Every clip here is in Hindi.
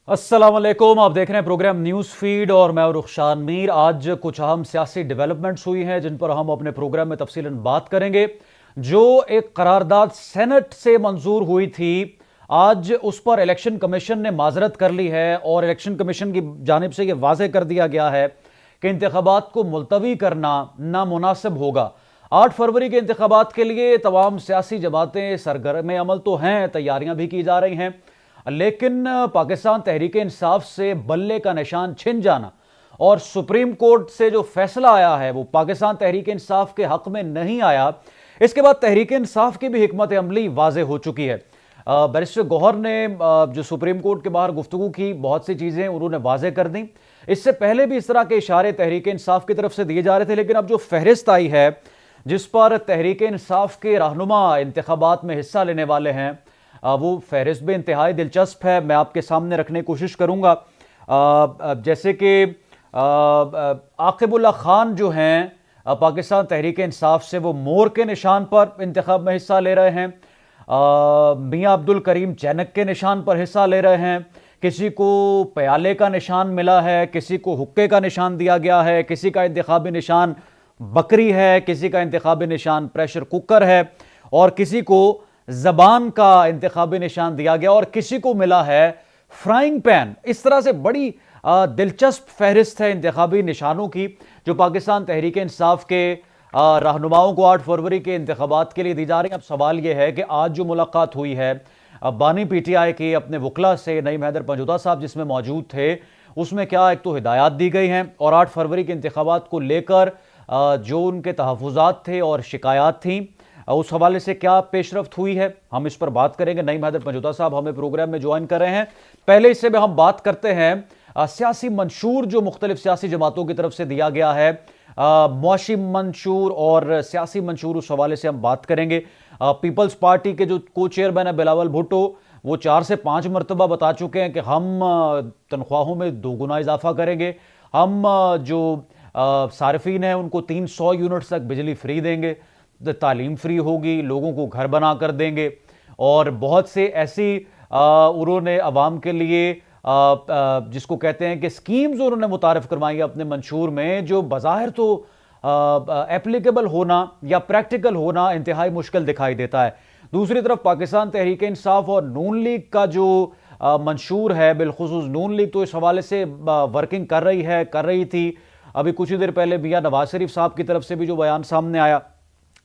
अस्सलाम वालेकुम। आप देख रहे हैं प्रोग्राम न्यूज़ फीड और मैं रुखशान मीर। आज कुछ अहम सियासी डेवलपमेंट्स हुई हैं जिन पर हम अपने प्रोग्राम में तफसीलन बात करेंगे। जो एक करारदाद सेनेट से मंजूर हुई थी, आज उस पर इलेक्शन कमीशन ने माजरत कर ली है और इलेक्शन कमीशन की जानिब से यह वाजे कर दिया गया है कि इंतखाबात को मुलतवी करना नामुनासिब होगा। 8 फरवरी के इंतखाबात के लिए तमाम सियासी जमातें सरगर्म अमल तो हैं, तैयारियां भी की जा रही हैं, लेकिन पाकिस्तान तहरीक इंसाफ से बल्ले का निशान छिन जाना और सुप्रीम कोर्ट से जो फैसला आया है वो पाकिस्तान तहरीक इंसाफ के हक में नहीं आया। इसके बाद तहरीक इंसाफ की भी हिकमत अमली वाजे हो चुकी है। बैरिस्टर गौहर ने जो सुप्रीम कोर्ट के बाहर गुफ्तगू की, बहुत सी चीज़ें उन्होंने वाजे कर दी। इससे पहले भी इस तरह के इशारे तहरीक इंसाफ की तरफ से दिए जा रहे थे, लेकिन अब जो फहरिस्त आई है जिस पर तहरीक इंसाफ के रहनुमा इंतखाबात में हिस्सा लेने वाले हैं, वो फहरिस्त भी इंतहाई दिलचस्प है। मैं आपके सामने रखने की कोशिश करूँगा। जैसे कि आकिबुल्ला खान जो हैं पाकिस्तान तहरीक इंसाफ से, वो मोर के निशान पर इंतखाब में हिस्सा ले रहे हैं। मियाँ अब्दुल करीम चैनक के निशान पर हिस्सा ले रहे हैं। किसी को प्याले का निशान मिला है, किसी को हुक्के का निशान दिया गया है, किसी का इंतखाबी निशान बकरी है, किसी का इंतखाबी निशान प्रेशर कुकर है और किसी को जबान का इंतखाबी निशान दिया गया और किसी को मिला है फ्राइंग पैन। इस तरह से बड़ी दिलचस्प फहरिस्त है इंतखाबी निशानों की जो पाकिस्तान तहरीक इंसाफ के रहनुमाओं को 8 फरवरी के इंतखाबात के लिए दी जा रही है। अब सवाल यह है कि आज जो मुलाकात हुई है बानी PTI के अपने वकला से नईम हैदर पंजोता साहब जिसमें मौजूद थे, उसमें क्या एक तो हिदायत दी गई हैं और 8 फरवरी के इंतखाबात को लेकर जो उनके तहफ़्फ़ुज़ात थे और शिकायत थी, उस हवाले से क्या पेशरफ्त हुई है, हम इस पर बात करेंगे। नईम हैदर पंजोता साहब हमें प्रोग्राम में ज्वाइन कर रहे हैं। पहले इससे में हम बात करते हैं सियासी मंशूर जो मुख्तलिफ सियासी जमातों की तरफ से दिया गया है, मुआशी मंशूर और सियासी मंशूर, उस हवाले से हम बात करेंगे। पीपल्स पार्टी के जो को चेयरमैन है बिलावल भुट्टो, वो 4 से 5 मरतबा बता चुके हैं कि हम तनख्वाहों में 2 गुना इजाफा करेंगे, हम जो सार्फिन हैं उनको 300 यूनिट्स तक बिजली फ्री देंगे, तालीम फ्री होगी, लोगों को घर बना कर देंगे और बहुत से ऐसी उन्होंने अवाम के लिए जिसको कहते हैं कि स्कीम्स उन्होंने मुतारफ़ करवाई अपने मंशूर में, जो बज़ाहिर तो एप्लीकेबल होना या प्रैक्टिकल होना इंतहाई मुश्किल दिखाई देता है। दूसरी तरफ पाकिस्तान तहरीक इंसाफ और नून लीग का जो मंशूर है, बिलखुसूस नून लीग तो इस हवाले से वर्किंग कर रही थी। अभी कुछ ही देर पहले मियां नवाज शरीफ साहब की तरफ से भी जो बयान सामने आया,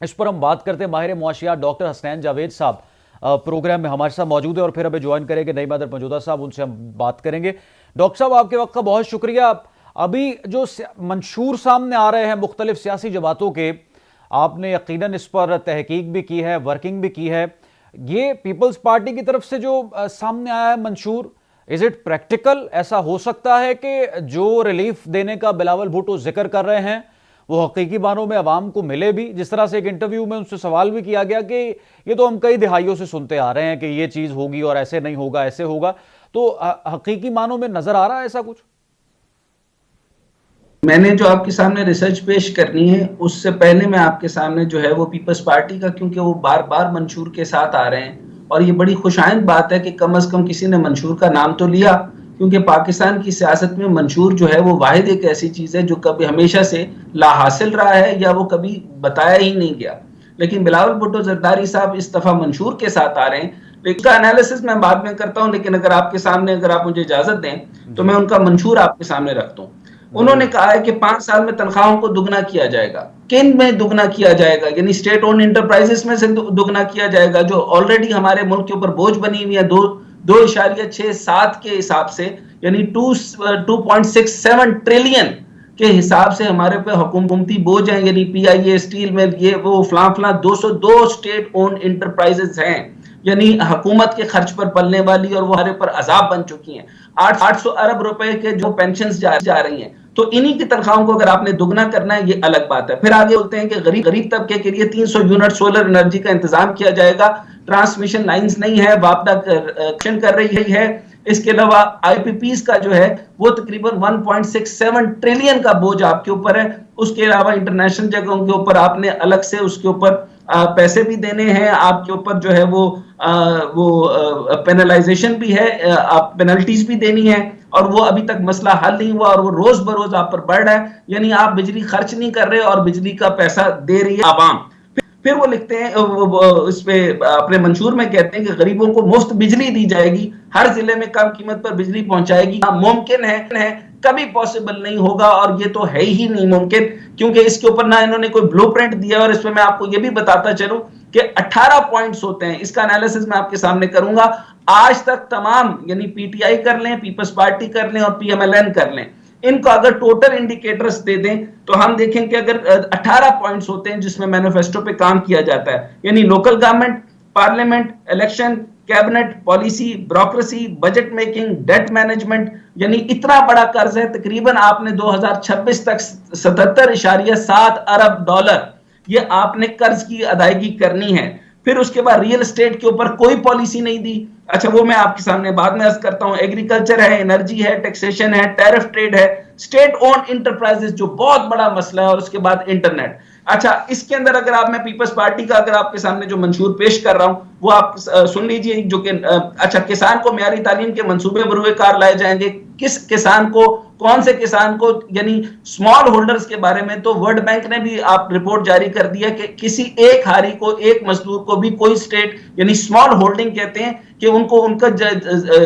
इस पर हम बात करते हैं। माहिर मुआशियात डॉक्टर हसनैन जावेद साहब प्रोग्राम में हमारे साथ मौजूद है और फिर अभी ज्वाइन करेंगे नईम हैदर पंजोता साहब, उनसे हम बात करेंगे। डॉक्टर साहब, आपके वक्त का बहुत शुक्रिया। अभी जो मंशूर सामने आ रहे हैं मुख्तलिफ सियासी जमातों के, आपने यकीनन इस पर तहकीक भी की है, वर्किंग भी की है। ये पीपल्स पार्टी की तरफ से जो सामने आया है मंशूर, इज इट प्रैक्टिकल? ऐसा हो सकता है कि जो रिलीफ देने का बिलावल भुट्टो जिक्र कर रहे हैं वो हकीकी मानों में अवाम को मिले भी? जिस तरह से एक इंटरव्यू में उनसे सवाल भी किया गया कि ये तो हम कई दिहाइयों से सुनते आ रहे हैं कि ये चीज़ होगी और ऐसे नहीं होगा, ऐसे होगा, तो हकीकी मानों में नजर आ रहा है ऐसा कुछ? मैंने जो आपके सामने रिसर्च पेश करनी है उससे पहले मैं आपके सामने जो है वो पीपल्स पार्टी का, क्योंकि वो बार बार मंशूर के साथ आ रहे हैं और ये बड़ी खुशाइंद बात है कि कम से कम किसी ने मंशूर का नाम तो लिया, क्योंकि पाकिस्तान की सियासत में मंशूर जो है वो वाहिद एक ऐसी चीज़ है जो कभी हमेशा से ला हासिल रहा है या वो कभी बताया ही नहीं गया। लेकिन बिलावल भुट्टो जरदारी साहब इस दफ़ा मंशूर के साथ आ रहे हैं। इसका एनालिसिस मैं बाद में करता हूं, लेकिन अगर आपके सामने, अगर आप मुझे इजाजत दें तो मैं उनका मंशूर आपके सामने रखता हूं। उन्होंने कहा है कि 5 साल में तनख्वाहों को दुगना किया जाएगा। किन में दुगना किया जाएगा? यानी स्टेट ओन इंटरप्राइजेस में से दुगना किया जाएगा जो ऑलरेडी हमारे मुल्क के ऊपर बोझ बनी हुई है 2.67 के हिसाब से, यानी 2.67 ट्रिलियन के हिसाब से हमारे पे हुकूमती बोझ है। यानी PIA, स्टील मिल, ये वो फलां 202 स्टेट ओन इंटरप्राइजेस हैं, यानी हुकूमत के खर्च पर पलने वाली, और वो हमारे पर अजाब बन चुकी हैं। 800 अरब रुपए के जो पेंशन जा रही हैं, तो इन्हीं की तनख्वाहों को अगर आपने दुगना करना है, ये अलग बात है। फिर आगे बोलते हैं कि गरीब तबके के लिए 300 यूनिट सोलर एनर्जी का इंतजाम किया जाएगा। ट्रांसमिशन लाइंस नहीं है, वापदा कर रही है, इसके अलावा आईपीपीस का जो है वो तकरीबन 1.67 ट्रिलियन का बोझ आपके ऊपर है। उसके अलावा इंटरनेशनल जगहों के ऊपर आपने अलग से उसके ऊपर पैसे भी देने हैं, आपके ऊपर जो है वो पेनलाइजेशन भी है, आप पेनल्टीज भी देनी है, और वो अभी तक मसला हल नहीं हुआ और वो रोज बरोज आप पर बढ़ रहा है। यानी आप बिजली खर्च नहीं कर रहे और बिजली का पैसा दे रही है आवाम। फिर वो लिखते हैं इस पे अपने मंशूर में कहते हैं कि गरीबों को मुफ्त बिजली दी जाएगी, हर जिले में कम कीमत पर बिजली पहुंचाएगी। मुमकिन है, कभी पॉसिबल नहीं होगा, और ये तो है ही नहीं मुमकिन, क्योंकि इसके ऊपर ना इन्होंने कोई ब्लूप्रिंट दिया। और इसमें मैं आपको ये भी बताता चलूं कि 18 पॉइंट्स होते हैं, इसका एनालिसिस मैं आपके सामने करूंगा। आज तक तमाम, यानी पीटीआई कर लें, पीपल्स पार्टी कर लें और पीएमएलएन कर लें, इनको अगर टोटल इंडिकेटर्स दे दें तो हम देखें कि अगर 18 पॉइंट्स होते हैं जिसमें मैनिफेस्टो पे काम किया जाता है, यानी local government, parliament, election, cabinet, policy, bureaucracy, budget making, debt management, यानी इतना बड़ा कर्ज है। तकरीबन आपने 2026 तक 77.7 अरब डॉलर ये आपने कर्ज की अदायगी करनी है। फिर उसके बाद रियल एस्टेट के ऊपर कोई पॉलिसी नहीं दी। अच्छा, वो मैं आपके सामने बाद में अर्ज करता हूं। एग्रीकल्चर है, एनर्जी है, टैक्सेशन है, टैरिफ ट्रेड है, स्टेट ओन्ड इंटरप्राइजेस जो बहुत बड़ा मसला है, और उसके बाद इंटरनेट। अच्छा, इसके अंदर अगर आप, मैं पीपल्स पार्टी का अगर आपके सामने जो मंशूर पेश कर रहा हूं वो आप सुन लीजिए, जो कि अच्छा, किसान को म्यारी तालीम के मंसूबे बरूए कार लाए जाएंगे। किस किसान को, कौन से किसान को, यानी स्मॉल होल्डर्स के बारे में तो वर्ल्ड बैंक ने भी आप रिपोर्ट जारी कर दिया कि किसी एक हारी को, एक मजदूर को भी कोई स्टेट, यानी स्मॉल होल्डिंग कहते हैं कि उनको उनका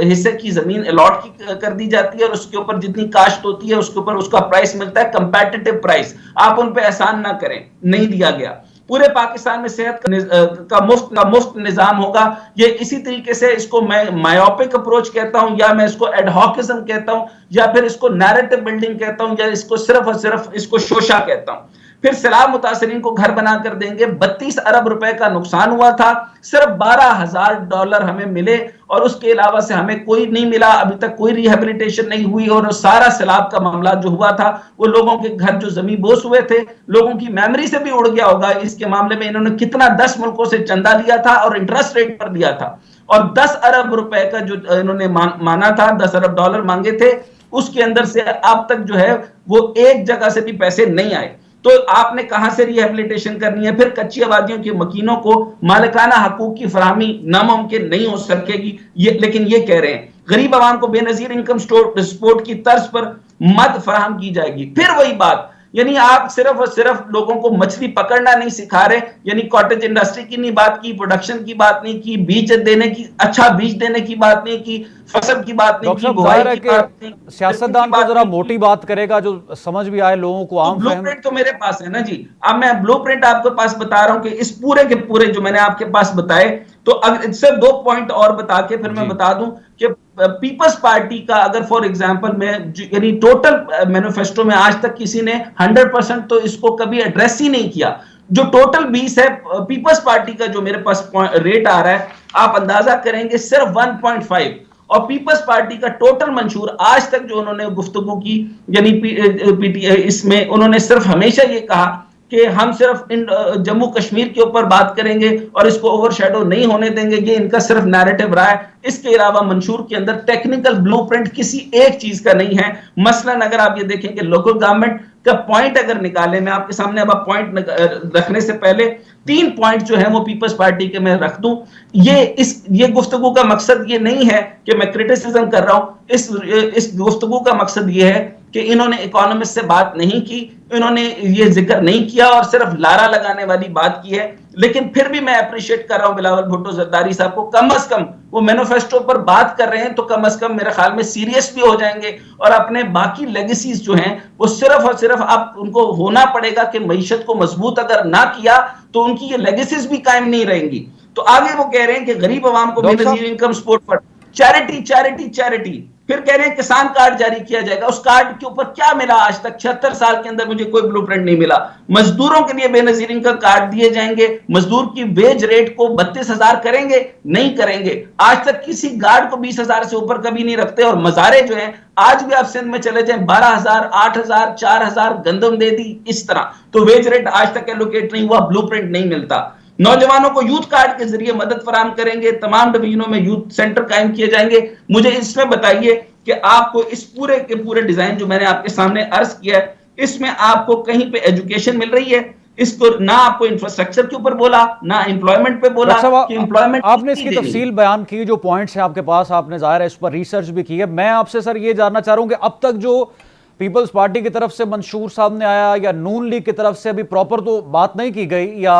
हिस्से की जमीन अलॉट कर दी जाती है और उसके ऊपर जितनी काश्त होती है उसके ऊपर उसका प्राइस मिलता है, कंपेटिटिव प्राइस। आप उन पे एहसान ना करें, नहीं दिया गया। पूरे पाकिस्तान में सेहत का मुफ्त निजाम होगा। ये इसी तरीके से, इसको मैं मायोपिक अप्रोच कहता हूं, या मैं इसको एडहॉकिज्म कहता हूं, या फिर इसको नैरेटिव बिल्डिंग कहता हूं, या इसको सिर्फ और सिर्फ इसको शोषा कहता हूं। फिर सैलाब मुतासरीन को घर बना कर देंगे। 32 अरब रुपए का नुकसान हुआ था, सिर्फ 12,000 डॉलर हमें मिले, और उसके अलावा से हमें कोई नहीं मिला। अभी तक कोई रिहेबिलिटेशन नहीं हुई, और सारा सैलाब का मामला जो हुआ था वो लोगों के घर जो जमीन बोस हुए थे, लोगों की मेमोरी से भी उड़ गया होगा। इसके मामले में इन्होंने कितना 10 मुल्कों से चंदा लिया था और इंटरेस्ट रेट पर दिया था, और 10 अरब रुपए का जो इन्होंने माना था, 10 अरब डॉलर मांगे थे, उसके अंदर से अब तक जो है वो एक जगह से भी पैसे नहीं आए। तो आपने कहां से रिहेबिलिटेशन करनी है? फिर कच्ची आबादियों के मकीनों को मालिकाना हकूक की फराहमी नामुमकिन नहीं हो सकेगी। लेकिन ये कह रहे हैं गरीब आवाम को बेनजीर इनकम सपोर्ट की तर्ज पर मद फराहम की जाएगी। फिर वही बात, यानी आप सिर्फ और सिर्फ लोगों को मछली पकड़ना नहीं सिखा रहे, यानी कॉटेज इंडस्ट्री की नहीं बात की, प्रोडक्शन की बात नहीं की, बीज देने की, अच्छा बीज देने की बात नहीं की, फसल की बात नहीं की, बुआई की बात नहीं। सियासतदान को जरा मोटी बात करेगा जो समझ भी आए लोगों को, आम ब्लूप्रिंट तो मेरे पास है ना जी। अब मैं ब्लूप्रिंट आपके पास बता रहा हूं कि इस पूरे के पूरे जो मैंने आपके पास बताए, तो अगर सिर्फ 2 पॉइंट और बता के फिर मैं बता दूं कि पीपल्स पार्टी का अगर फॉर एग्जांपल में, यानी टोटल मैनिफेस्टो में आज तक किसी ने 100% तो इसको कभी एड्रेस ही नहीं किया। जो टोटल 20 है पीपल्स पार्टी का, जो मेरे पास रेट आ रहा है, आप अंदाजा करेंगे सिर्फ 1.5, और पीपल्स पार्टी का टोटल मंशूर आज तक जो उन्होंने गुफ्तगू की, यानी इसमें उन्होंने सिर्फ हमेशा ये कहा कि हम सिर्फ जम्मू कश्मीर के ऊपर बात करेंगे और इसको ओवरशैडो नहीं होने देंगे। ये इनका सिर्फ नैरेटिव रहा है। इसके अलावा मंशूर के अंदर टेक्निकल ब्लूप्रिंट किसी एक चीज का नहीं है। मसलन अगर आप ये देखें कि लोकल गवर्नमेंट का पॉइंट अगर निकाले, मैं आपके सामने अब पॉइंट रखने से पहले 3 पॉइंट जो है वो पीपल्स पार्टी के मैं रख दूं। ये गुफ्तगू का मकसद ये नहीं है कि मैं क्रिटिसिज्म कर रहा हूं। इस गुफ्तगू का मकसद ये है कि इन्होंने इकोनॉमिस्ट से बात नहीं की, इन्होंने ये जिक्र नहीं किया और सिर्फ लारा लगाने वाली बात की है। लेकिन फिर भी मैं अप्रिशिएट कर रहा हूं बिलावल भुट्टो जरदारी साहब को, कम से कम वो मैनिफेस्टो पर बात कर रहे हैं तो कम से कम मेरे ख्याल में सीरियस भी हो जाएंगे, और अपने बाकी लेगेसीज जो हैं वो सिर्फ और सिर्फ अब उनको होना पड़ेगा कि मईशत को मजबूत अगर ना किया तो उनकी ये लेगेसीज भी कायम नहीं रहेंगी। तो आगे वो कह रहे हैं कि गरीब आवाम को बेनजीर इनकम सपोर्ट पर चैरिटी चैरिटी चैरिटी, फिर कह रहे हैं किसान कार्ड जारी किया जाएगा। उस कार्ड के ऊपर क्या मिला आज तक? 76 साल के अंदर मुझे कोई ब्लूप्रिंट नहीं मिला। मजदूरों के लिए बेनजीर इनकम कार्ड दिए जाएंगे, मजदूर की वेज रेट को 32,000 करेंगे, नहीं करेंगे। आज तक किसी गार्ड को 20,000 से ऊपर कभी नहीं रखते, और मजारे जो हैं आज भी आप सिंध में चले जाएं 12,000, 8,000, 4,000 गंदम दे दी, इस तरह तो वेज रेट आज तक एलोकेट नहीं हुआ, ब्लूप्रिंट नहीं मिलता। नौजवानों को यूथ कार्ड के जरिए मदद फराम करेंगे, तमाम डिवीजनों में यूथ सेंटर कायम किए जाएंगे। मुझे इसमें बताइए कि आपको इस पूरे के पूरे डिजाइन जो मैंने आपके सामने अर्ज किया है, इसमें आपको कहीं पे एजुकेशन मिल रही है? इसको ना आपको इंफ्रास्ट्रक्चर के ऊपर बोला, ना एम्प्लॉयमेंट पे बोला डॉक्टर कि साहब, एम्प्लॉयमेंट आपने नहीं इसकी देनी। तफसील बयान की, जो पॉइंट्स हैं आपके पास, आपने ज़ाहिर है इस पर रिसर्च भी की है। मैं आपसे सर ये जानना चाह रहा हूँ कि अब तक जो पीपल्स पार्टी की तरफ से मंशूर सामने आया या नून लीग की तरफ से अभी प्रॉपर तो बात नहीं की गई, या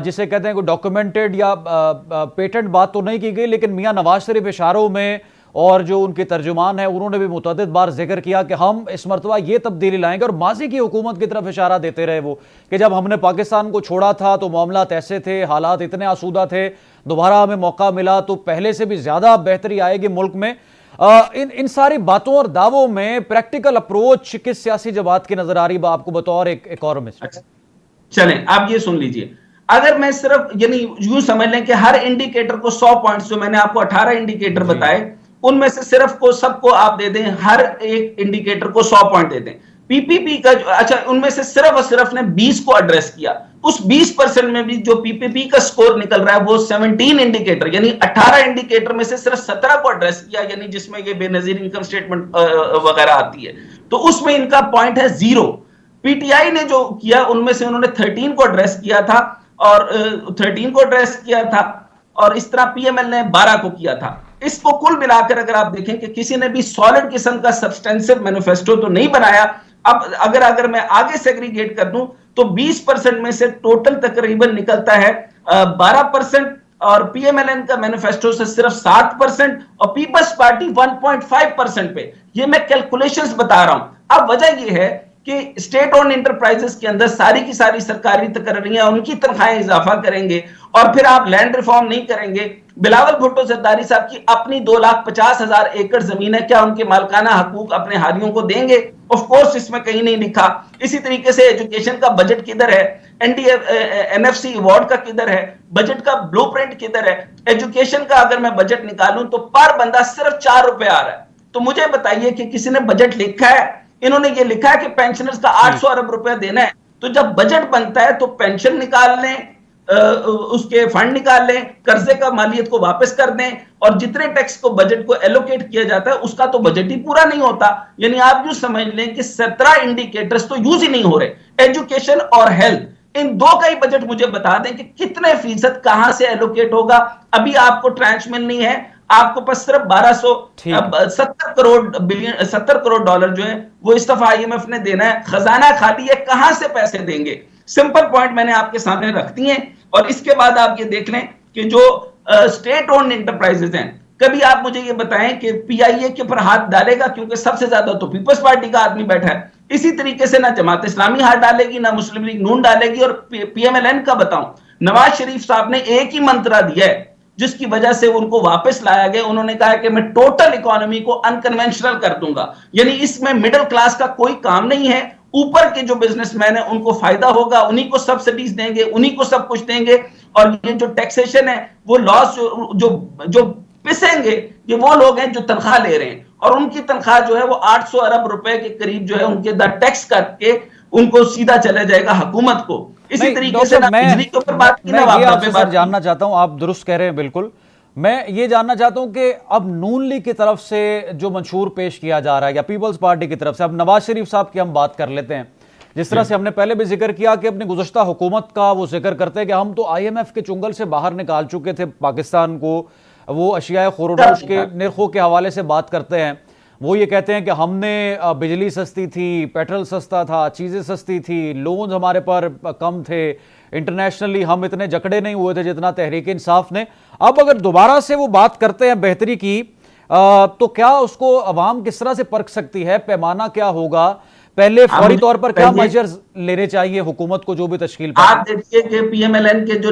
जिसे कहते हैं कोई डॉक्यूमेंटेड या पेटेंट बात तो नहीं की गई, लेकिन मियां नवाज शरीफ इशारों में और जो उनके तर्जुमान है उन्होंने भी मुतअद्दिद बार जिक्र किया कि हम इस मरतबा ये तब्दीली लाएंगे, और माजी की हुकूमत की तरफ इशारा देते रहे वो कि जब हमने पाकिस्तान को छोड़ा था तो मामलात ऐसे थे, हालात इतने आसूदा थे, दोबारा हमें मौका मिला तो पहले से भी ज़्यादा बेहतरी आएगी मुल्क में। इन सारी बातों और दावों में प्रैक्टिकल अप्रोच किस सियासी जमात की नजर आ रही है आपको बतौर एक इकोनॉमिस्ट? अच्छा, चलें आप ये सुन लीजिए। अगर मैं सिर्फ यानी यूं समझ लें कि हर इंडिकेटर को 100 पॉइंट्स, जो मैंने आपको 18 इंडिकेटर बताए, उनमें से सिर्फ को सबको आप दे दें, हर एक इंडिकेटर को 100 पॉइंट दे दें। पीपीपी का अच्छा, उनमें से सिर्फ और सिर्फ ने 20 को एड्रेस किया। उस 20% में भी जो पीपीपी का स्कोर निकल रहा है वो 17 इंडिकेटर, यानी 18 इंडिकेटर में से सिर्फ 17 को एड्रेस किया, यानी जिसमें ये बेनजीर इनकम स्टेटमेंट वगैरह आती है, तो उसमें इनका पॉइंट है 0। पीटीआई ने जो किया उनमें से उन्होंने 13 को एड्रेस किया था, और 13 को एड्रेस किया था, और इस तरह पीएमएल ने 12 को किया था। इसको कुल मिलाकर अगर आप देखें कि किसी ने भी सॉलिड किस्म का सब्सटेंसिव मैनिफेस्टो तो नहीं बनाया। अब अगर मैं आगे सेग्रीगेट कर दूं तो 20% में से टोटल तकरीबन निकलता है 12%, और पीएमएलएन का मैनिफेस्टो से सिर्फ 7%, और पीपल्स पार्टी 1.5% पे। ये मैं कैलकुलेशंस बता रहा हूं। अब वजह यह है कि स्टेट ओन इंटरप्राइजेस के अंदर सारी की सारी सरकारी तकरीरें, उनकी तनख्वाहें इजाफा करेंगे, और फिर आप लैंड रिफॉर्म नहीं करेंगे। बिलावल भुट्टो जरदारी साहब की अपनी 2,50,000 एकड़ जमीन है, क्या उनके मालकाना हकूक अपने हारियों को देंगे? ऑफ कोर्स इसमें कहीं नहीं लिखा। इसी तरीके से एजुकेशन का बजट किधर है? एनडीए एनएफसी अवार्ड का किधर है? बजट का ब्लूप्रिंट किधर है? एजुकेशन का अगर मैं बजट निकालूं तो पर बंदा सिर्फ 4 रुपए आ रहा है। तो मुझे बताइए कि किसी ने बजट लिखा है? इन्होंने ये लिखा है कि पेंशनर्स का 800 अरब रुपया देना है। तो जब बजट बनता है तो पेंशन निकाल लें, उसके फंड निकाल लें, कर्जे का मालियत को वापस कर दें, और जितने टैक्स को बजट को एलोकेट किया जाता है उसका तो बजट ही पूरा नहीं होता। यानी आप यूं समझ लें कि 17 इंडिकेटर्स तो यूज ही नहीं हो रहे। एजुकेशन और हेल्थ, इन दो का ही बजट मुझे बता दें कि कितने फीसद कहां से एलोकेट होगा। अभी आपको ट्रांच मिलनी है, आपको पास सिर्फ 70 करोड़ डॉलर जो है वो इस दफा आईएमएफ ने देना है। खजाना खाली है, कहां से पैसे देंगे? सिंपल पॉइंट मैंने आपके सामने रख दिए। और इसके बाद आप ये देख लें कि जो स्टेट ओन्ड इंटरप्राइजेज हैं, कभी आप मुझे ये बताएं कि पीआईए के ऊपर हाथ डालेगा? क्योंकि सबसे ज्यादा तो पीपल्स पार्टी का आदमी बैठा है। इसी तरीके से ना जमात इस्लामी हाथ डालेगी, ना मुस्लिम लीग नून डालेगी। और पीएमएलएन का बताऊं, नवाज शरीफ साहब ने एक ही मंत्रा दिया है जिसकी वजह से उनको वापस लाया गया। उन्होंने कहा कि मैं टोटल इकोनॉमी को अनकन्वेंशनल कर दूंगा, यानी इसमें मिडिल क्लास का कोई काम नहीं है। ऊपर के जो बिजनेसमैन है उनको फायदा होगा, उन्हीं को सब्सिडीज देंगे, उन्हीं को सब कुछ देंगे। और ये जो टैक्सेशन है वो लॉस जो पिसेंगे ये वो लोग हैं जो तनख्वाह ले रहे हैं, और उनकी तनख्वाह जो है वो 800 अरब रुपए के करीब जो है उनके टैक्स करके उनको सीधा चला जाएगा हुकूमत को। इसी तरीके से बिजली के ऊपर बात की, मैं जानना चाहता हूं, आप दुरुस्त कह रहे हैं बिल्कुल। मैं ये जानना चाहता हूं कि अब नून लीग की तरफ से जो मंशूर पेश किया जा रहा है या पीपल्स पार्टी की तरफ से, अब नवाज शरीफ साहब की हम बात कर लेते हैं। जिस तरह से हमने पहले भी जिक्र किया कि अपनी गुज़श्ता हुकूमत का वो जिक्र करते हैं कि हम तो IMF के चुंगल से बाहर निकाल चुके थे पाकिस्तान को। वो अशियाए खुर्रोश के निर्खों के हवाले से बात करते हैं। वो ये कहते हैं कि हमने बिजली सस्ती थी, पेट्रोल सस्ता था, चीज़ें सस्ती थी, लोन्स हमारे पर कम थे, इंटरनेशनली हम इतने जकड़े नहीं हुए थे जितना तहरीक इंसाफ ने। अब अगर दोबारा से वो बात करते हैं बेहतरी की, तो क्या उसको अवाम किस तरह से परख सकती है? पैमाना क्या होगा? पहले फौरी तौर पर क्या मेजर्स लेने चाहिए हुकूमत को जो भी तश्कील? आप देखिए कि पीएमएलएन के जो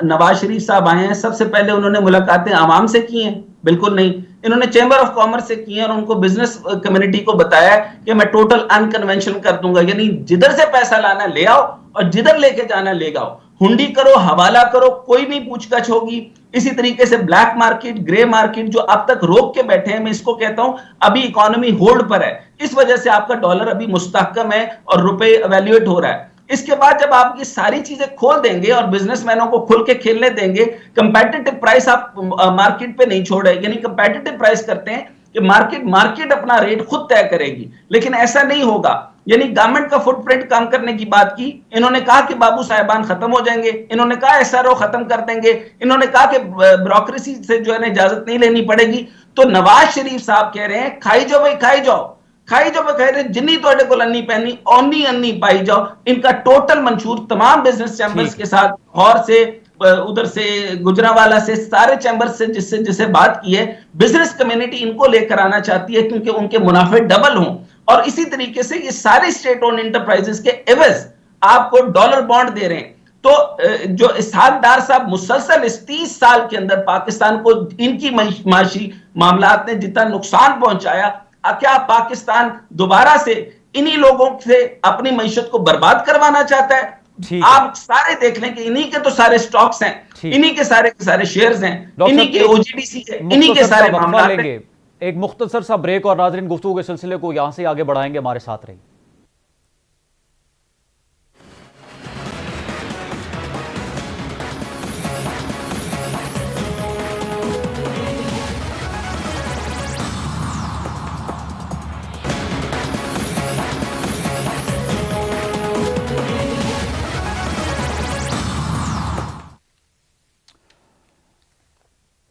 नवाज शरीफ साहब आए हैं, सबसे पहले उन्होंने मुलाकातें आवाम से की हैं? बिल्कुल नहीं। इन्होंने चैम्बर ऑफ कॉमर्स से की है और उनको बिजनेस कम्युनिटी को बताया कि मैं टोटल अनकन्वेंशनल कर दूंगा, यानी जिधर से पैसा लाना ले आओ और जिधर लेके जाना ले जाओ, हुंडी करो, हवाला करो, कोई नहीं पूछताछ होगी। इसी तरीके से ब्लैक मार्केट, ग्रे मार्केट जो अब तक रोक के बैठे हैं, मैं इसको कहता हूं अभी इकोनॉमी होल्ड पर है। इस वजह से आपका डॉलर अभी मुस्तहकम है और रुपए वैल्यूएट हो रहा है। इसके बाद जब आप ये सारी चीजें खोल देंगे और बिजनेसमैनों को खुल के खेलने देंगे, कंपेटिटिव प्राइस आप मार्केट पे नहीं छोड़ रहे, यानी कंपेटिटिव प्राइस करते हैं कि मार्केट मार्केट अपना रेट खुद तय करेगी, लेकिन ऐसा नहीं होगा। यानी गवर्नमेंट का फुटप्रिंट कम करने की बात की, इन्होंने कहा कि बाबू साहिबान खत्म हो जाएंगे, इन्होंने कहा एसआरओ खत्म कर देंगे, इन्होंने कहा कि ब्यूरोक्रेसी से जो है ना इजाजत नहीं लेनी पड़ेगी। तो नवाज शरीफ साहब कह रहे हैं खाई जाओ भाई, खाई जाओ, खाई जाओ, कह रहे जिन्नी तोड़े को अन्नी पहनी ओनी अन्नी पाई जाओ। इनका टोटल मंशूर तमाम बिजनेस चैंबर्स के साथ, और से उधर से गुजरावाला से, सारे चैंबर से जिससे जिसे बात की है, बिजनेस कम्युनिटी इनको लेकर आना चाहती है क्योंकि उनके मुनाफे डबल हों। और इसी तरीके से ये सारे स्टेट ओन इंटरप्राइजेस के एवज आपको डॉलर बॉन्ड दे रहे हैं। तो जो इसहाक डार साहब मुसलसल इस 30 साल के अंदर पाकिस्तान को इनकी माशी मामलात ने जितना नुकसान पहुंचाया, क्या पाकिस्तान दोबारा से इन्हीं लोगों से अपनी मईशत को बर्बाद करवाना चाहता है? आप सारे देख लें कि इन्हीं के तो सारे स्टॉक्स हैं, इन्हीं के सारे शेयर्स हैं, इन्हीं के ओजीडीसी है, इन्हीं के सारे मामला लेंगे। एक मुख्तसर सा ब्रेक और नाज़रीन गुफ्तगू के सिलसिले को यहां से आगे बढ़ाएंगे, हमारे साथ रहिए।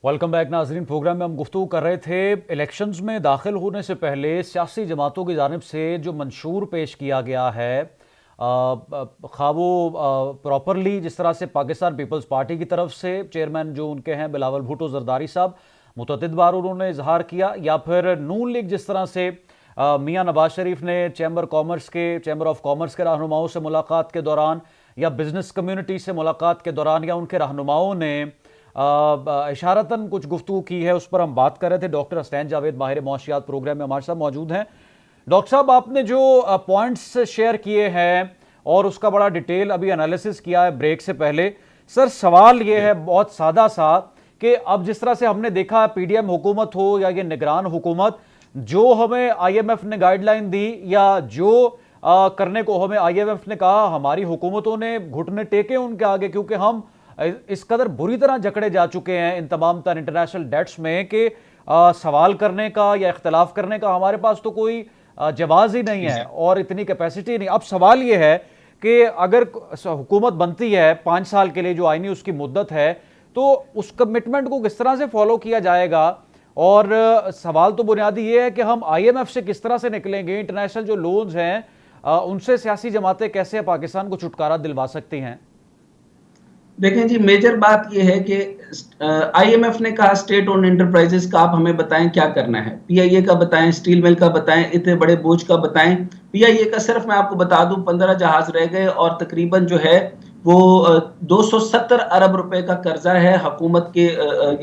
वेलकम बैक नाजरीन। प्रोग्राम में हम गुफ्तगू कर रहे थे इलेक्शंस में दाखिल होने से पहले सियासी जमातों की जानिब से जो मंशूर पेश किया गया है, खा वो प्रॉपरली जिस तरह से पाकिस्तान पीपल्स पार्टी की तरफ से चेयरमैन जो उनके हैं बिलावल भुट्टो जरदारी साहब मुतअद्दिद बार उन्होंने इजहार किया, या फिर नून लीग जिस तरह से मियां नवाज शरीफ ने चैम्बर ऑफ कॉमर्स के रहनुमाओं से मुलाकात के दौरान, या बिजनेस कम्युनिटी से मुलाकात के दौरान, या उनके रहनुमाओं ने इशारतन कुछ गुफ्तगू की है, उस पर हम बात कर रहे थे। डॉक्टर हसनैन जावेद माहिर मौशियात प्रोग्राम में हमारे साथ मौजूद हैं। डॉक्टर साहब, आपने जो पॉइंट्स शेयर किए हैं और उसका बड़ा डिटेल अभी एनालिसिस किया है ब्रेक से पहले, सर सवाल ये है बहुत सादा सा कि अब जिस तरह से हमने देखा पीडीएम हुकूमत हो या ये निगरान हुकूमत, जो हमें आईएमएफ ने गाइडलाइन दी या जो करने को हमें आईएमएफ ने कहा, हमारी हुकूमतों ने घुटने टेके उनके आगे, क्योंकि हम इस कदर बुरी तरह जकड़े जा चुके हैं इन तमाम तर इंटरनेशनल डेट्स में कि सवाल करने का या इख्तलाफ करने का हमारे पास तो कोई जवाब ही नहीं है और इतनी कैपेसिटी नहीं। अब सवाल ये है कि अगर हुकूमत बनती है 5 साल के लिए, जो आईनी उसकी मुद्दत है, तो उस कमिटमेंट को किस तरह से फॉलो किया जाएगा? और सवाल तो बुनियादी ये है कि हम आईएमएफ से किस तरह से निकलेंगे, इंटरनेशनल जो लोन्स हैं उनसे सियासी जमातें कैसे पाकिस्तान को छुटकारा दिलवा सकती हैं? देखें जी, मेजर बात यह है कि आईएमएफ ने कहा स्टेट ओन एंटरप्राइजेस का आप हमें बताएं क्या करना है, पीआईए का बताएं, स्टील मिल का बताएं, इतने बड़े बोझ का बताएं। पीआईए का सिर्फ मैं आपको बता दूं 15 जहाज रह गए और तकरीबन जो है वो 270 अरब रुपए का कर्जा है हुकूमत के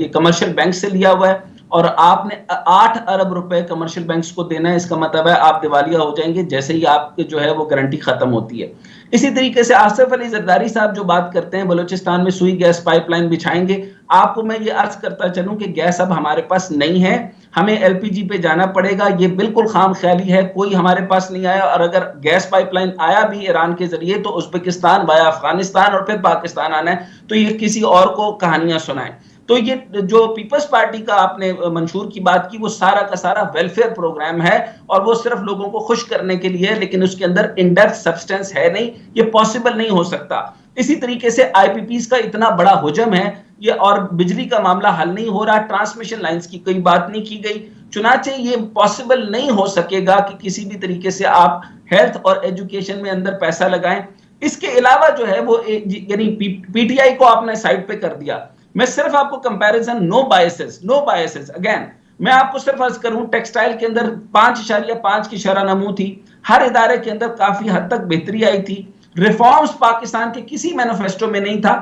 ये कमर्शियल बैंक से लिया हुआ है, और आपने 8 अरब रुपए कमर्शियल बैंक्स को देना है। इसका मतलब है आप दिवालिया हो जाएंगे जैसे ही आपके जो है वो गारंटी खत्म होती है। इसी तरीके से आसिफ अली जरदारी साहब जो बात करते हैं बलूचिस्तान में सुई गैस पाइपलाइन बिछाएंगे, आपको मैं ये अर्ज करता चलूं कि गैस अब हमारे पास नहीं है, हमें एलपीजी पे जाना पड़ेगा। ये बिल्कुल खाम ख्याली है, कोई हमारे पास नहीं आया, और अगर गैस पाइपलाइन आया भी ईरान के जरिए तो उज्बेकिस्तान वाया अफगानिस्तान और फिर पाकिस्तान आना है, तो ये किसी और को कहानियां सुनाए। तो ये जो पीपल्स पार्टी का आपने मंशूर की बात की, वो सारा का सारा वेलफेयर प्रोग्राम है और वो सिर्फ लोगों को खुश करने के लिए है, लेकिन उसके अंदर इन डेप्थ सब्सटेंस है नहीं, ये पॉसिबल नहीं हो सकता। इसी तरीके से आईपीपीज का इतना बड़ा हुजम है ये, और बिजली का मामला हल नहीं हो रहा, ट्रांसमिशन लाइंस की कोई बात नहीं की गई, चुनाचे ये पॉसिबल नहीं हो सकेगा कि किसी भी तरीके से आप हेल्थ और एजुकेशन में अंदर पैसा लगाएं। इसके अलावा जो है वो यानी पीटीआई को आपने साइड पे कर दिया। मैं सिर्फ आपको कंपैरिजन, नो बायसेस अगेन मैं आपको सिर्फ अर्ज करूं, टेक्सटाइल के अंदर 5.5 की शरह नमू थी, हर इदारे के अंदर काफी हद तक बेहतरी आई थी। रिफॉर्म्स पाकिस्तान के किसी मैनिफेस्टो में नहीं था।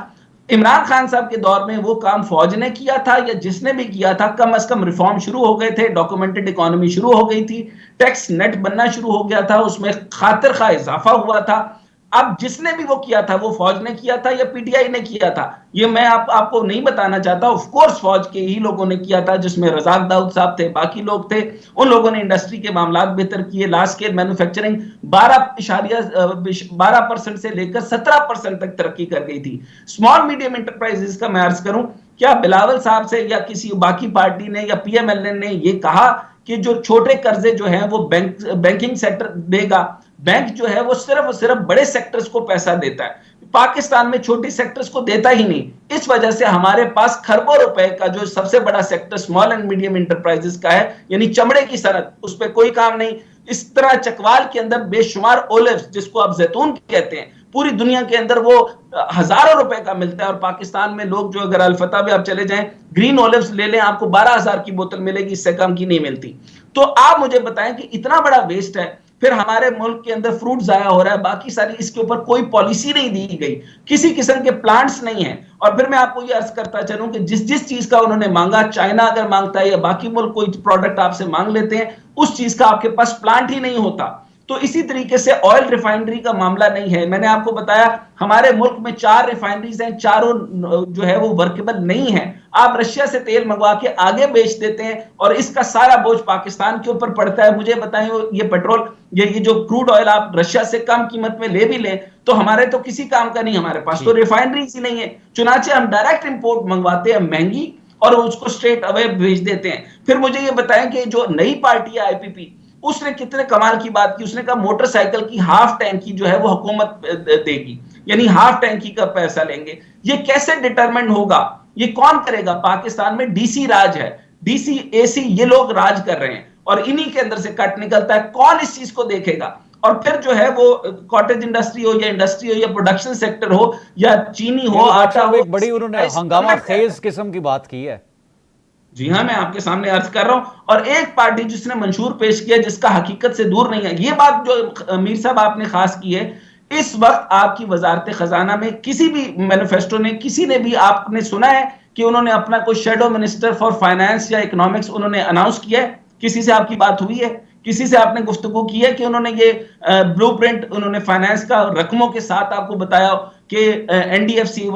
इमरान खान साहब के दौर में वो काम फौज ने किया था या जिसने भी किया था, कम से कम रिफॉर्म शुरू हो गए थे, डॉक्यूमेंटेड इकोनॉमी शुरू हो गई थी, टैक्स नेट बनना शुरू हो गया था, उसमें खातिर खा इजाफा हुआ था। अब जिसने भी वो किया था, वो फौज ने किया था या पीटीआई ने किया था, ये मैं आपको नहीं बताना चाहता। ऑफ कोर्स फौज के ही लोगों ने किया था, जिसमें रजाक दाऊद साहब थे, बाकी लोग थे। उन लोगों ने इंडस्ट्री के मामला बेहतर किए, लार्ज स्केल मैन्युफैक्चरिंग 12% से लेकर 17% तक तरक्की कर गई थी। स्मॉल मीडियम इंटरप्राइजेस का मैं अर्ज करूं, क्या बिलावल साहब से या किसी बाकी पार्टी ने या पीएमएलएन ने ये कहा कि जो छोटे कर्जे जो हैं वो बैंकिंग सेक्टर देगा? बैंक जो है वो सिर्फ और सिर्फ बड़े सेक्टर्स को पैसा देता है, पाकिस्तान में छोटी सेक्टर्स को देता ही नहीं। इस वजह से हमारे पास खरबों रुपए का जो सबसे बड़ा sector small and medium enterprises का है, यानी चमड़े की सनत, उस पर कोई काम नहीं। इस तरह चकवाल के अंदर बेशुमार ओलिव्स, जिसको आप जैतून कहते हैं, पूरी दुनिया के अंदर वो हजारों रुपए का मिलता है, और पाकिस्तान में लोग जो, अगर अल्फता में आप चले जाएं, ग्रीन ओलिव्स ले लें, आपको 12,000 की बोतल मिलेगी, इससे कम की नहीं मिलती। तो आप मुझे बताएं कि इतना बड़ा वेस्ट है, फिर हमारे मुल्क के अंदर फ्रूट जाया हो रहा है, बाकी सारी इसके ऊपर कोई पॉलिसी नहीं दी गई, किसी किस्म के प्लांट्स नहीं है। और फिर मैं आपको ये अर्ज करता चलूं कि जिस जिस चीज का उन्होंने मांगा, चाइना अगर मांगता है या बाकी मुल्क कोई प्रोडक्ट आपसे मांग लेते हैं, उस चीज का आपके पास प्लांट ही नहीं होता। तो इसी तरीके से ऑयल रिफाइनरी का मामला नहीं है। मैंने आपको बताया हमारे मुल्क में 4 रिफाइनरीज हैं, चारों जो है वो वर्केबल नहीं है। आप रशिया से तेल मंगवा के आगे बेच देते हैं और इसका सारा बोझ पाकिस्तान के ऊपर पड़ता है। मुझे बताएं, ये पेट्रोल, ये जो क्रूड ऑयल आप रशिया से कम कीमत में ले भी लें तो हमारे तो किसी काम का नहीं, हमारे पास तो रिफाइनरीज ही नहीं है। चुनाचे हम डायरेक्ट इंपोर्ट मंगवाते हैं महंगी और उसको स्ट्रेट अवे भेज देते हैं। फिर मुझे ये बताएं कि जो नई पार्टी है आईपीपी, उसने कितने कमाल की बात की, उसने कहा मोटरसाइकिल की हाफ टैंकी जो है वो हुकूमत देगी, यानी हाफ टैंकी का पैसा लेंगे। ये कैसे डिटरमिन होगा, ये कौन करेगा? पाकिस्तान में डीसी राज है, डीसी एसी ये लोग राज कर रहे हैं और इन्हीं के अंदर से कट निकलता है। कौन इस चीज को देखेगा? और फिर जो है वो कॉटेज इंडस्ट्री हो या इंडस्ट्री हो या प्रोडक्शन सेक्टर हो या चीनी हो, आटा हो, एक बड़ी उन्होंने हंगामा खेज किस्म की बात की है। जी हाँ, मैं आपके सामने अर्ज कर रहा हूं। और एक पार्टी जिसने मंशूर पेश किया जिसका हकीकत से दूर नहीं है, ये बात जो मीर साहब आपने खास की है, इस वक्त आपकी वजारत खजाना में किसी भी मैनिफेस्टो ने, किसी ने भी आपने सुना है कि उन्होंने अपना कोई शेडो मिनिस्टर फॉर फाइनेंस या इकोनॉमिक्स उन्होंने अनाउंस किया है? किसी से आपकी बात हुई है? किसी से आपने गुफ्तगू की है कि उन्होंने ये ब्लूप्रिंट उन्होंने फाइनेंस का रकमों के साथ आपको बताया कि एनडीएफसी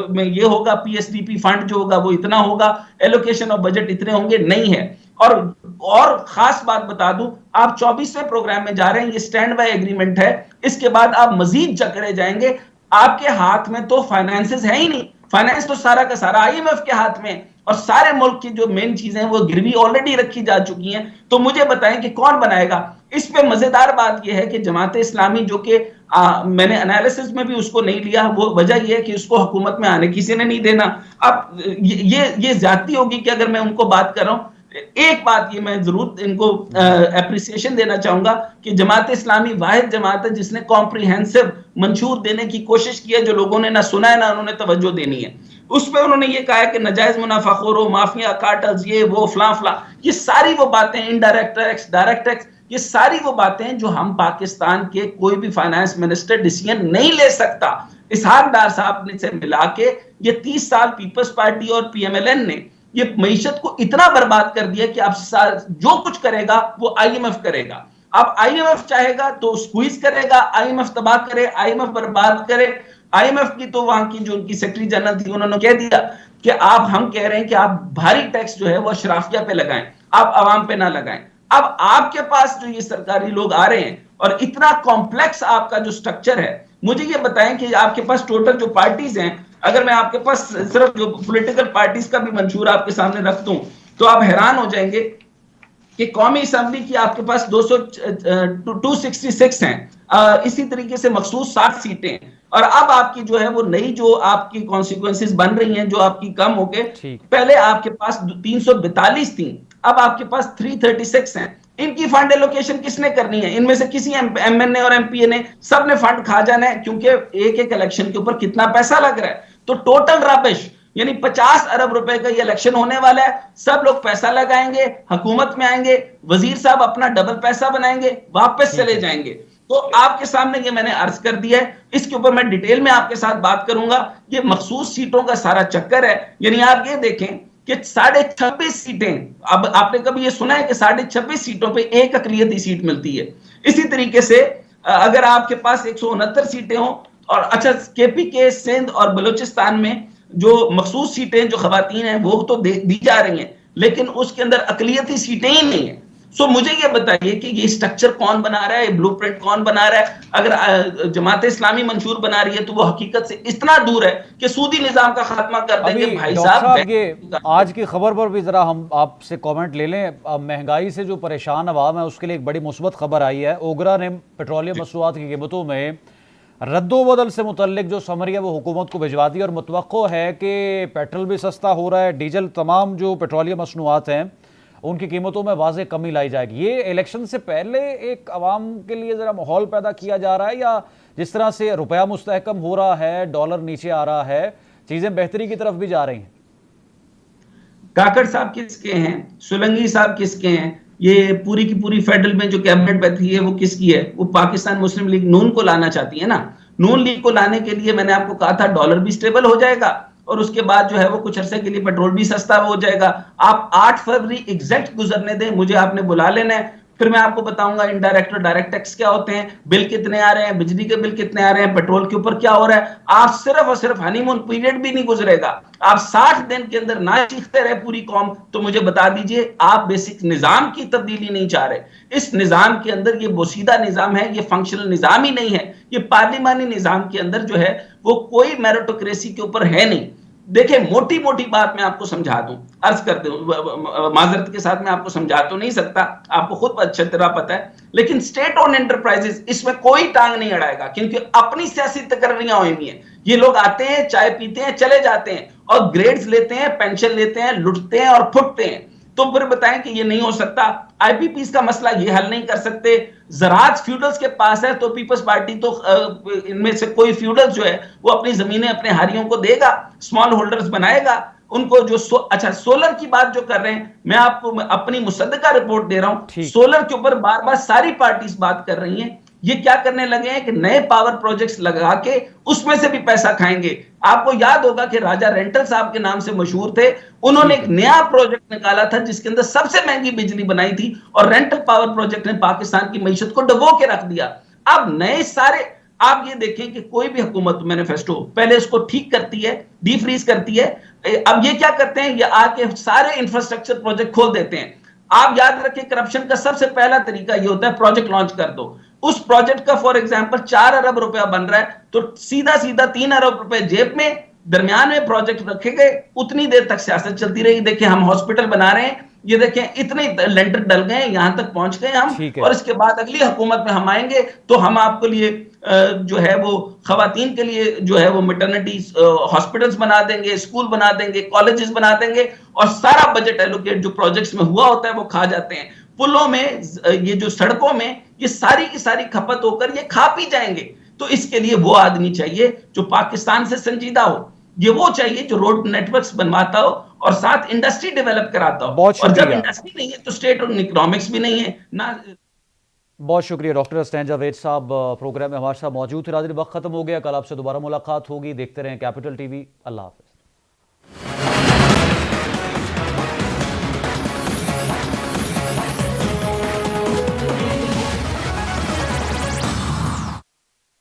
में ये होगा, पीएसडीपी फंड जो होगा वो इतना होगा, एलोकेशन ऑफ बजट इतने होंगे? नहीं है। और खास बात बता दूं, आप 24वें प्रोग्राम में जा रहे हैं, ये स्टैंड बाय एग्रीमेंट है, इसके बाद आप मजीद जकड़े जाएंगे। आपके हाथ में तो फाइनेंसेस है ही नहीं, फाइनेंस तो सारा का सारा आईएमएफ के हाथ में, और सारे मुल्क की जो मेन चीजें वो गिरवी ऑलरेडी रखी जा चुकी हैं। तो मुझे बताएं कि कौन बनाएगा? इस पे मजेदार बात यह है कि जमात इस्लामी, जो कि मैंने एनालिसिस में भी उसको नहीं लिया, वो वजह यह है कि उसको हुकूमत में आने किसी ने नहीं देना। अब ये ज्यादती होगी कि अगर मैं उनको बात कर रहा हूं। एक बात ये मैं जरूर इनको एप्रिसिएशन देना चाहूंगा कि जमात इस्लामी वाहिद जमात है जिसने कॉम्प्रिहेंसिव मंशूर देने की कोशिश की है, जो लोगों ने ना सुना है ना उन्होंने तवज्जो देनी है। उस पर उन्होंने ये कहा है कि नाजायज मुनाफाखोरों, माफिया, कार्टल्स, ये वो फला फला, ये सारी वो बातें, इनडायरेक्ट टैक्स, डायरेक्ट टैक्स, ये सारी वो बातें जो हम पाकिस्तान के कोई भी फाइनेंस मिनिस्टर डिसीजन नहीं ले सकता। इसहाक डार साहब ने से मिला के ये 30 साल पीपल्स पार्टी और पीएमएलएन ने ये मईशत को इतना बर्बाद कर दिया कि आप जो कुछ करेगा वो आईएमएफ करेगा। अब आईएमएफ चाहेगा तो स्क्वीज करेगा, आईएमएफ तबाह करे, आईएमएफ बर्बाद करे। आईएमएफ की तो वहां की जो उनकी सेक्रेटरी जनरल थी, उन्होंने कह दिया कि हम कह रहे हैं कि आप भारी टैक्स जो है वो अशराफिया पे लगाएं, आप आवाम पे ना लगाएं। अब आपके पास जो ये सरकारी लोग आ रहे हैं और इतना कॉम्प्लेक्स आपका जो स्ट्रक्चर है, मुझे ये बताएं कि आपके पास टोटल जो पार्टीज हैं, अगर मैं आपके पास सिर्फ जो पॉलिटिकल पार्टीज का भी मंशूर आपके सामने रख दूं तो आप हैरान हो जाएंगे कि कौमी असेंबली की आपके पास 266 हैं, इसी तरीके से मखसूस 60 सीटें। और अब आपकी जो है वो नई जो आपकी कॉन्सिक्वेंसेस बन रही हैं, जो आपकी कम हो गए, पहले आपके पास 342 थी, अब आपके पास 336 हैं। इनकी फंड एलोकेशन किसने करनी है? इनमें से किसी एमएनए और एमपीए ने, सबने फंड खा जाना है, क्योंकि एक एक इलेक्शन के ऊपर कितना पैसा लग रहा है। तो टोटल रबिश, यानी 50 अरब रुपए का ये इलेक्शन होने वाला है, सब लोग पैसा लगाएंगे, हुकूमत में आएंगे, वजीर साहब अपना डबल पैसा बनाएंगे, वापस चले जाएंगे। तो आपके सामने ये मैंने अर्ज कर दिया है, इसके ऊपर मैं डिटेल में आपके साथ बात करूंगा। ये मखसूस सीटों का सारा चक्कर है, यानी आप ये देखें कि 26.5 सीटें, अब आपने कभी ये सुना है कि 26.5 सीटों पे एक अकलियती सीट मिलती है? इसी तरीके से अगर आपके पास 169 सीटें हों, और अच्छा केपीके सिंध और बलूचिस्तान में जो मखसूस सीटें जो खवातीन हैं वो तो दी जा रही हैं, लेकिन उसके अंदर अकलियती सीटें ही नहीं है। सो मुझे ये बताइए कि ये स्ट्रक्चर कौन बना रहा है, ये ब्लूप्रिंट कौन बना रहा है? अगर जमात इस्लामी मंशूर बना रही है तो वो हकीकत से इतना दूर है कि सूदी निजाम का खात्मा कर देंगे। अभी भाई डॉक्टर साहब साहब, ये आज की खबर पर भी ज़रा हम आपसे कमेंट ले लें। अब महंगाई से जो परेशान अवाम है उसके लिए एक बड़ी मुस्बत खबर आई है। ओगरा ने पेट्रोलियम मसनूआत की कीमतों में रद्दोबदल से मुतल्लिक जो समरी है वो हुकूमत को भिजवा दी, और मुतवक्को है कि पेट्रोल भी सस्ता हो रहा है, डीजल, तमाम जो पेट्रोलियम मसनूआत हैं उनकी कीमतों में वाज़े कमी लाई जाएगी। ये इलेक्शन से पहले एक अवाम के लिए ज़रा माहौल पैदा किया जा रहा है, या जिस तरह से रुपया मुस्तहकम हो रहा है, डॉलर नीचे आ रहा है, चीज़ें बेहतरी की तरफ भी जा रही हैं? काकड़ साहब किसके हैं, सोलंकी साहब किसके हैं, ये पूरी की पूरी फेडरल में जो कैबिनेट बैठी है वो किसकी है? वो पाकिस्तान मुस्लिम लीग नून को लाना चाहती है ना। नून लीग को लाने के लिए मैंने आपको कहा था डॉलर भी स्टेबल हो जाएगा और उसके बाद जो है वो कुछ अरसे के लिए पेट्रोल भी सस्ता हो जाएगा। आप 8 फरवरी एग्जैक्ट गुजरने दें, मुझे आपने बुला लेना है, फिर मैं आपको बताऊंगा इनडायरेक्ट और डायरेक्ट टैक्स क्या होते हैं, बिल कितने आ रहे हैं, बिजली के बिल कितने आ रहे हैं, पेट्रोल के ऊपर क्या हो रहा है। आप सिर्फ और सिर्फ हनीमून पीरियड भी नहीं गुजरेगा, आप 60 दिन के अंदर ना सीखते रहे पूरी कौम, तो मुझे बता दीजिए आप बेसिक निजाम की तब्दीली नहीं चाह रहे। इस निजाम के अंदर ये बोसीदा निजाम है, ये फंक्शनल निजाम ही नहीं है, ये पार्लिमानी निजाम के अंदर जो है वो कोई मेरिटोक्रेसी के ऊपर है नहीं। देखिए मोटी मोटी बात मैं आपको समझा दूं, अर्ज कर दूं, माजरत के साथ मैं आपको समझा तो नहीं सकता, आपको खुद अच्छी तरह पता है, लेकिन स्टेट ओन एंटरप्राइजेस इसमें कोई टांग नहीं अड़ाएगा, क्योंकि अपनी सियासी तकर्रियां हुई हैं। ये लोग आते हैं, चाय पीते हैं, चले जाते हैं और ग्रेड्स लेते हैं, पेंशन लेते हैं, लुटते हैं और फुटते हैं। तो फिर बताएं कि ये नहीं हो सकता। आईपीपीस का मसला ये हल नहीं कर सकते। ज़राअत फ्यूडल्स के पास है तो पीपल्स पार्टी तो इनमें से कोई फ्यूडल्स जो है वो अपनी जमीनें अपने हारियों को देगा, स्मॉल होल्डर्स बनाएगा उनको। जो अच्छा सोलर की बात जो कर रहे हैं, मैं आपको अपनी मुसद्दका रिपोर्ट दे रहा हूं, ठीक। सोलर के ऊपर बार बार सारी पार्टीज बात कर रही हैं। ये क्या करने लगे हैं कि नए पावर प्रोजेक्ट्स लगा के उसमें से भी पैसा खाएंगे। आपको याद होगा कि राजा रेंटल साहब के नाम से मशहूर थे, उन्होंने एक नया प्रोजेक्ट निकाला था जिसके अंदर सबसे महंगी बिजली बनाई थी, और रेंटल पावर प्रोजेक्ट ने पाकिस्तान की मईशत को डुबो के रख दिया। अब नए सारे आप ये देखें कि कोई भी हुकूमत मैनिफेस्टो पहले इसको ठीक करती है, डीफ्रीज करती है, अब ये क्या करते हैं, ये आके सारे इंफ्रास्ट्रक्चर प्रोजेक्ट खोल देते हैं। आप याद रखें करप्शन का सबसे पहला तरीका ये होता है प्रोजेक्ट लॉन्च कर दो। उस प्रोजेक्ट का फॉर एग्जांपल 4 अरब रुपया बन रहा है तो सीधा सीधा 3 अरब रुपए जेब में, दरमियान में प्रोजेक्ट रखे गए, उतनी देर तक सियासत चलती रही। देखिए हम हॉस्पिटल बना रहे हैं, ये देखें इतने लेंटर डल गए, यहां तक पहुंच गए हम, और इसके बाद अगली हुकूमत में हम आएंगे तो हम आपके लिए जो है वो खवातीन के लिए जो है वो मैटरनिटी हॉस्पिटल्स बना देंगे, स्कूल बना देंगे, कॉलेजेस बना देंगे, और सारा बजट एलोकेट जो प्रोजेक्ट्स में हुआ होता है वो खा जाते हैं। पुलों में, ये जो सड़कों में, ये सारी की सारी खपत होकर ये खा पी जाएंगे। तो इसके लिए वो आदमी चाहिए जो पाकिस्तान से संजीदा हो, ये वो चाहिए जो रोड नेटवर्क्स बनवाता हो और साथ इंडस्ट्री डेवलप कराता हो। बहुत और जब शुक्रिया। इंडस्ट्री नहीं है तो स्टेट और इकोनॉमिक्स भी नहीं है ना। बहुत शुक्रिया डॉक्टर अस्टैन जावेद साहब, प्रोग्राम में हमारे साथ मौजूद थे। नाज़रीन, वक्त खत्म हो गया, कल आपसे दोबारा मुलाकात होगी। देखते रहें कैपिटल टीवी। अल्लाह हाफ़िज़।